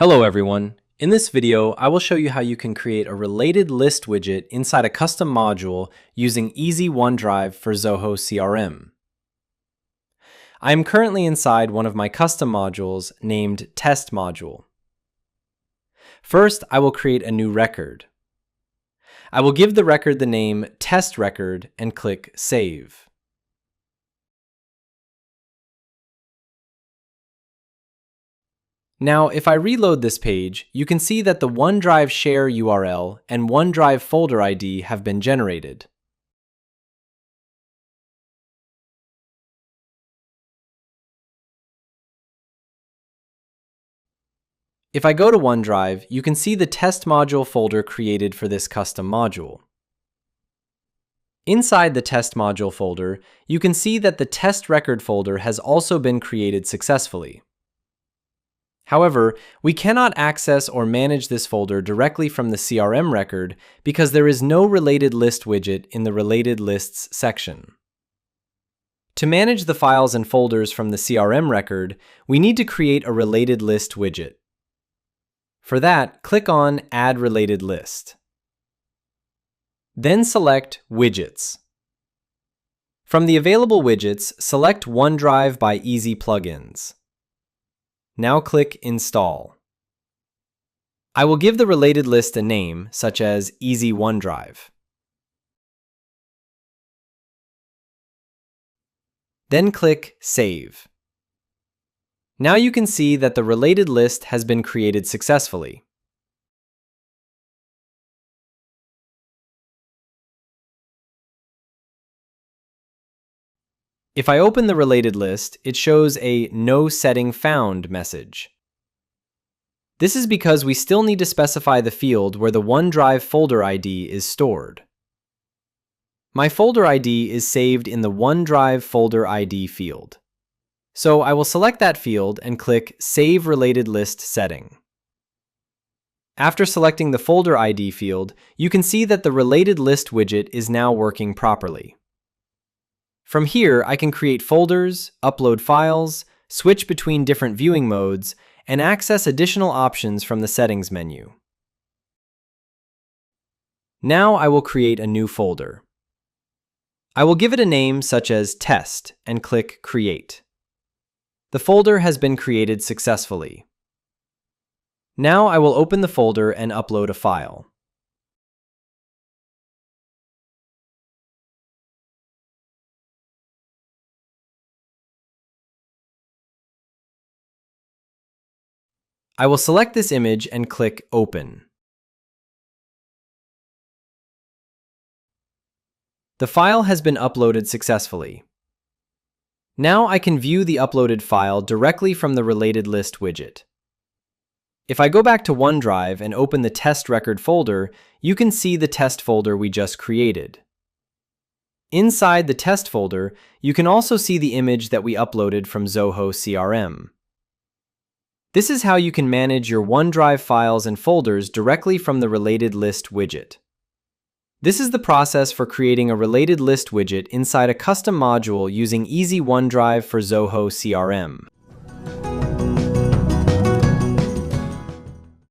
Hello everyone. In this video, I will show you how you can create a related list widget inside a custom module using Easy OneDrive for Zoho CRM. I am currently inside one of my custom modules named Test Module. First, I will create a new record. I will give the record the name Test Record and click Save. Now, if I reload this page, you can see that the OneDrive share URL and OneDrive folder ID have been generated. If I go to OneDrive, you can see the test module folder created for this custom module. Inside the test module folder, you can see that the test record folder has also been created successfully. However, we cannot access or manage this folder directly from the CRM record because there is no related list widget in the Related Lists section. To manage the files and folders from the CRM record, we need to create a related list widget. For that, click on Add Related List. Then select Widgets. From the available widgets, select OneDrive by Easy Plugins. Now click Install. I will give the related list a name, such as Easy OneDrive. Then click Save. Now you can see that the related list has been created successfully. If I open the related list, it shows a No Setting Found message. This is because we still need to specify the field where the OneDrive folder ID is stored. My folder ID is saved in the OneDrive folder ID field. So I will select that field and click Save Related List Setting. After selecting the folder ID field, you can see that the related list widget is now working properly. From here, I can create folders, upload files, switch between different viewing modes, and access additional options from the settings menu. Now I will create a new folder. I will give it a name such as Test and click Create. The folder has been created successfully. Now I will open the folder and upload a file. I will select this image and click Open. The file has been uploaded successfully. Now I can view the uploaded file directly from the Related List widget. If I go back to OneDrive and open the test record folder, you can see the test folder we just created. Inside the test folder, you can also see the image that we uploaded from Zoho CRM. This is how you can manage your OneDrive files and folders directly from the Related List widget. This is the process for creating a related list widget inside a custom module using Easy OneDrive for Zoho CRM.